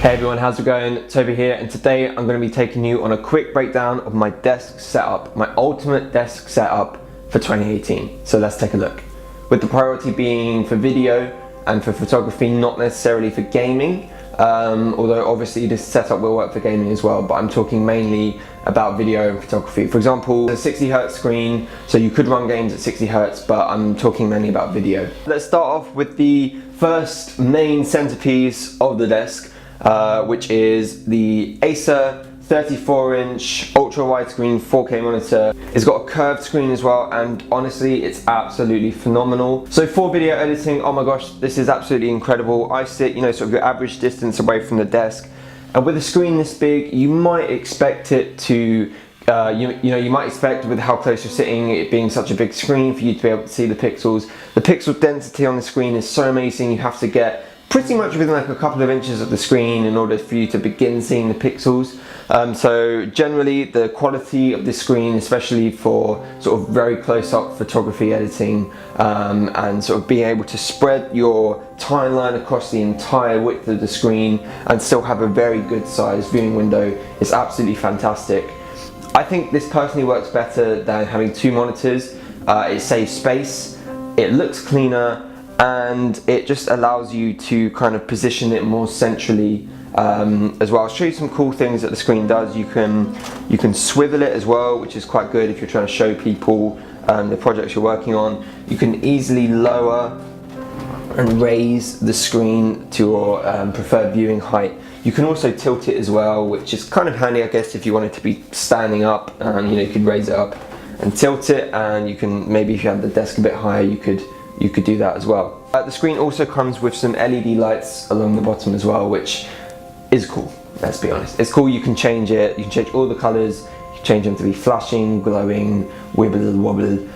Hey everyone, how's it going? Toby here, and today I'm going to be taking you on a quick breakdown of my desk setup, my ultimate desk setup for 2018. So let's take a look. With the priority being for video and for photography, not necessarily for gaming, although obviously this setup will work for gaming as well, but I'm talking mainly about video and photography. For example, a 60Hz screen, so you could run games at 60Hz, but I'm talking mainly about video. Let's start off with the first main centerpiece of the desk, which is the Acer 34-inch ultra widescreen 4K monitor. It's got a curved screen as well, and honestly it's absolutely phenomenal. So for video editing, oh my gosh, this is absolutely incredible. I sit, sort of your average distance away from the desk, and with a screen this big, you might expect it to you might expect, with how close you're sitting, it being such a big screen, for you to be able to see the pixels. The pixel density on the screen is so amazing. You have to get pretty much within like a couple of inches of the screen in order for you to begin seeing the pixels. So generally the quality of the screen, especially for sort of very close-up photography editing, and sort of being able to spread your timeline across the entire width of the screen and still have a very good sized viewing window, is absolutely fantastic. I think this personally works better than having two monitors. It saves space, it looks cleaner, and it just allows you to kind of position it more centrally as well. I'll show you some cool things that the screen does. You can swivel it as well, which is quite good if you're trying to show people the projects you're working on. You can easily lower and raise the screen to your preferred viewing height. You can also tilt it as well, which is kind of handy, I guess, if you want it to be standing up. You could raise it up and tilt it, and you can, maybe if you have the desk a bit higher, you could do that as well. The screen also comes with some LED lights along the bottom as well, which is cool, let's be honest. It's cool. You can change it, you can change all the colors, you can change them to be flashing, glowing, wibble, wobble,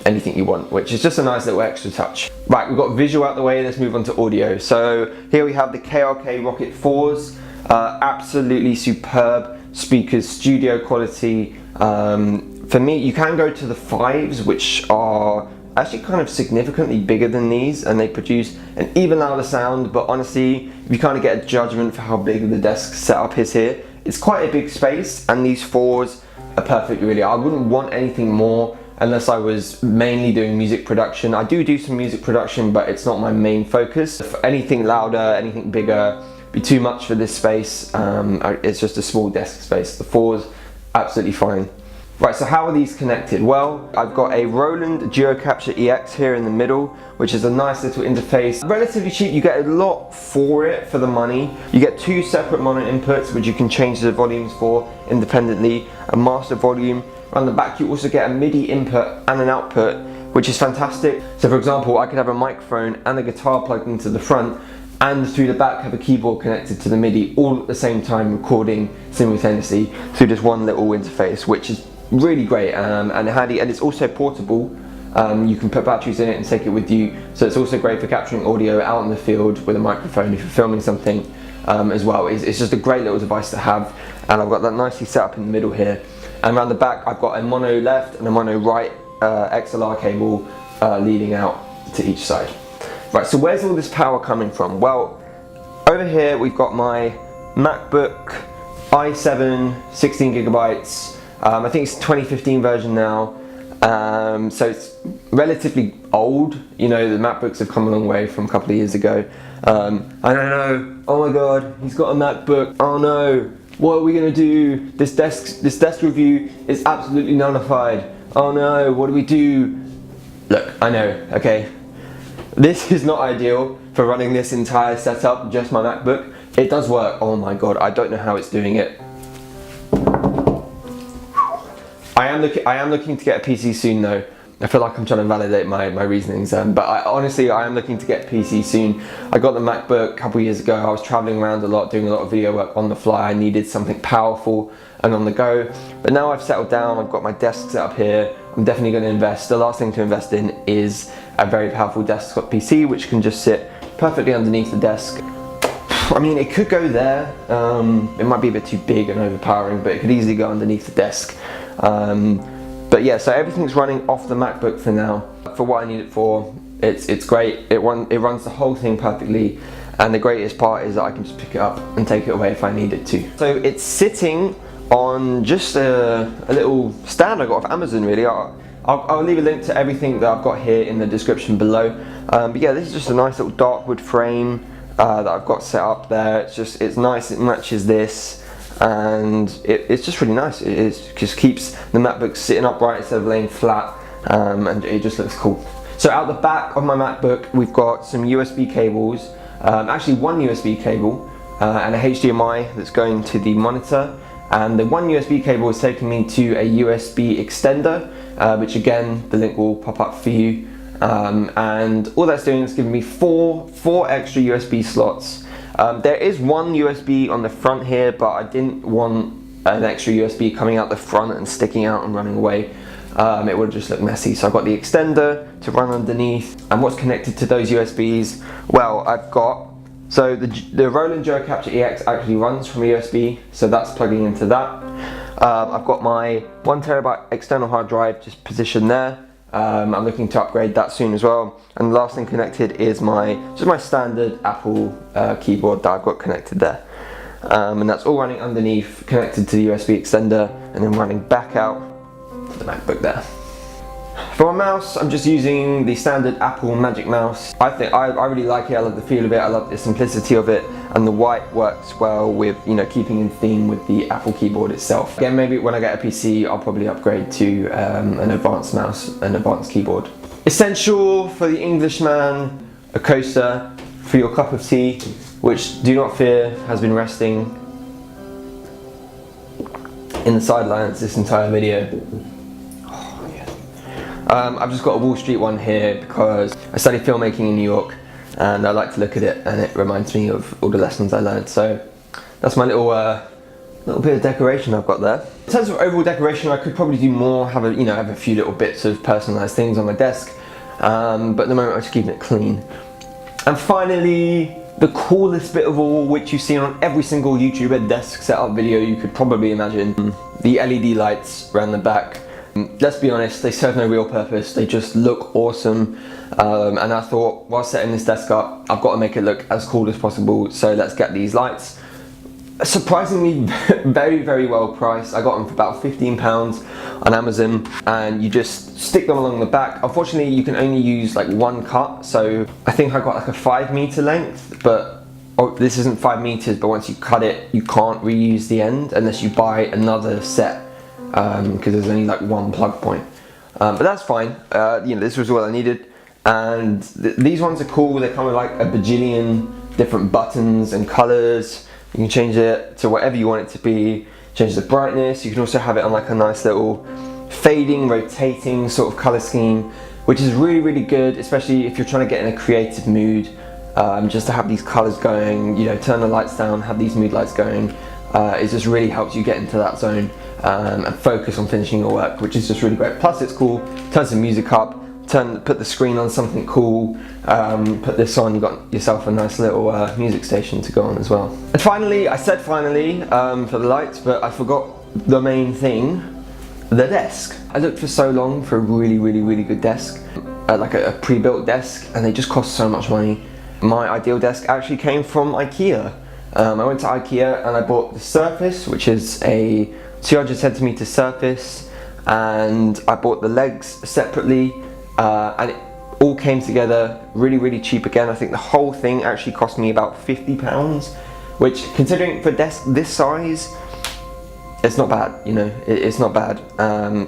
anything you want, which is just a nice little extra touch. Right, we've got visual out the way, let's move on to audio. So here we have the KRK Rocket 4s, absolutely superb speakers, studio quality. For me, you can go to the 5s, which are actually kind of significantly bigger than these, and they produce an even louder sound, but honestly, if you kind of get a judgment for how big the desk setup is here, it's quite a big space, and these 4s are perfect really. I wouldn't want anything more unless I was mainly doing music production. I do some music production, but it's not my main focus. If anything louder, anything bigger, be too much for this space. It's just a small desk space. The 4s, absolutely fine. Right, so how are these connected? Well, I've got a Roland GeoCapture EX here in the middle, which is a nice little interface. Relatively cheap, you get a lot for it for the money. You get two separate mono inputs, which you can change the volumes for independently, a master volume. Around the back you also get a MIDI input and an output, which is fantastic. So for example, I could have a microphone and a guitar plugged into the front, and through the back have a keyboard connected to the MIDI, all at the same time, recording simultaneously through just one little interface, which is really great and handy, and it's also portable. You can put batteries in it and take it with you, so it's also great for capturing audio out in the field with a microphone if you're filming something as well. It's just a great little device to have, and I've got that nicely set up in the middle here. And around the back I've got a mono left and a mono right XLR cable leading out to each side. Right, so where's all this power coming from? Well, over here we've got my MacBook i7 16 gigabytes. I think it's 2015 version now, so it's relatively old. The MacBooks have come a long way from a couple of years ago. I don't know, oh my god, he's got a MacBook, oh no, what are we gonna do? This desk review is absolutely nullified. Oh no, what do we do? Look, I know, okay, this is not ideal for running this entire setup, just my MacBook. It does work, oh my god, I don't know how it's doing it. I am looking to get a PC soon though. I feel like I'm trying to validate my reasonings, but honestly I am looking to get a PC soon. I got the MacBook a couple of years ago. I was traveling around a lot, doing a lot of video work on the fly. I needed something powerful and on the go, but now I've settled down, I've got my desk set up here. I'm definitely going to invest. The last thing to invest in is a very powerful desktop PC, which can just sit perfectly underneath the desk. I mean, it could go there. It might be a bit too big and overpowering, but it could easily go underneath the desk. But yeah, so everything's running off the MacBook for now. For what I need it for, it's great. It runs the whole thing perfectly, and the greatest part is that I can just pick it up and take it away if I needed to. So it's sitting on just a little stand I got off Amazon, really. I'll leave a link to everything that I've got here in the description below. But yeah, this is just a nice little dark wood frame that I've got set up there. It's nice, it matches this, and it's just really nice. It just keeps the MacBook sitting upright instead of laying flat, and it just looks cool. So out the back of my MacBook, we've got some USB cables, actually one USB cable and a HDMI that's going to the monitor, and the one USB cable is taking me to a USB extender, which again, the link will pop up for you, and all that's doing is giving me four extra USB slots. There is one USB on the front here, but I didn't want an extra USB coming out the front and sticking out and running away. It would just look messy, so I've got the extender to run underneath. And what's connected to those USBs? Well, I've got, so the Roland Duo Capture EX actually runs from a USB, so that's plugging into that. I've got my 1TB external hard drive just positioned there. I'm looking to upgrade that soon as well. And the last thing connected is just my standard Apple keyboard that I've got connected there. And that's all running underneath, connected to the USB extender, and then running back out the MacBook there. For my mouse, I'm just using the standard Apple Magic Mouse. I really like it. I love the feel of it. I love the simplicity of it, and the white works well with, you know, keeping in theme with the Apple keyboard itself. Again, maybe when I get a PC, I'll probably upgrade to an advanced mouse, an advanced keyboard. Essential for the Englishman, a coaster for your cup of tea, which, do not fear, has been resting in the sidelines this entire video. I've just got a Wall Street one here because I study filmmaking in New York, and I like to look at it, and it reminds me of all the lessons I learned. So that's my little bit of decoration I've got there. In terms of overall decoration, I could probably do more, have a few little bits of personalised things on my desk, but at the moment I'm just keeping it clean. And finally, the coolest bit of all, which you've seen on every single YouTuber desk setup video you could probably imagine, the LED lights around the back. Let's be honest, they serve no real purpose, they just look awesome, and I thought, while setting this desk up, I've got to make it look as cool as possible, so let's get these lights. Surprisingly very, very well priced. I got them for about £15 on Amazon, and you just stick them along the back. Unfortunately, you can only use like one cut, so I think I got like a 5 meter length, but this isn't 5 meters, but once you cut it, you can't reuse the end unless you buy another set, because there's only like one plug point. But that's fine. This was all I needed, and these ones are cool. They come with like a bajillion different buttons and colors. You can change it to whatever you want it to be. Change the brightness. You can also have it on like a nice little fading, rotating sort of color scheme, which is really, really good, especially if you're trying to get in a creative mood. Just to have these colors going, turn the lights down, have these mood lights going. It just really helps you get into that zone and focus on finishing your work, which is just really great. Plus it's cool, turns the music up, put the screen on something cool, put this on, you got yourself a nice little music station to go on as well. And finally, I said finally for the lights, but I forgot the main thing, the desk. I looked for so long for a really, really, really good desk, like a pre-built desk, and they just cost so much money. My ideal desk actually came from IKEA. I went to IKEA and I bought the Surface, which is a 200cm surface, and I bought the legs separately, and it all came together really, really cheap again. I think the whole thing actually cost me about £50, which, considering for a desk this size, it's not bad, it's not bad.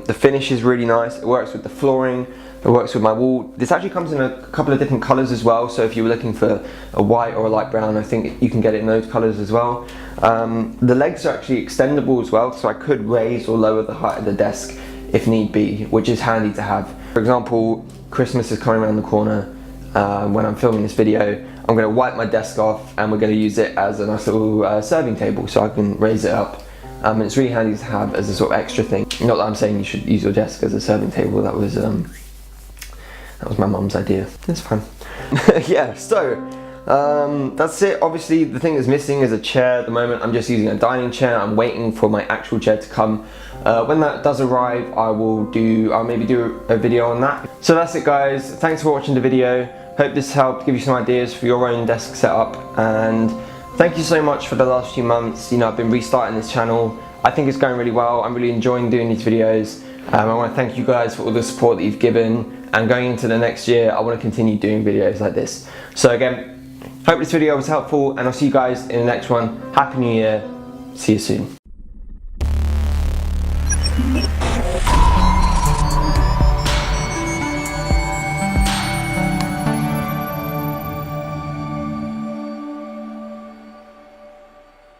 The finish is really nice, it works with the flooring, it works with my wall. This actually comes in a couple of different colours as well, so if you were looking for a white or a light brown, I think you can get it in those colours as well. The legs are actually extendable as well, so I could raise or lower the height of the desk if need be, which is handy to have. For example, Christmas is coming around the corner. When I'm filming this video, I'm going to wipe my desk off and we're going to use it as a nice little serving table, so I can raise it up. And it's really handy to have as a sort of extra thing. Not that I'm saying you should use your desk as a serving table, that was my mum's idea. It's fine. Yeah, so That's it. Obviously the thing that's missing is a chair at the moment. I'm just using a dining chair. I'm waiting for my actual chair to come. When that does arrive, I'll maybe do a video on that. So that's it, guys. Thanks for watching the video. Hope this helped give you some ideas for your own desk setup, and thank you so much for the last few months. You know, I've been restarting this channel. I think it's going really well. I'm really enjoying doing these videos. I want to thank you guys for all the support that you've given, and going into the next year I want to continue doing videos like this. So again, hope this video was helpful, and I'll see you guys in the next one. Happy New Year. See you soon.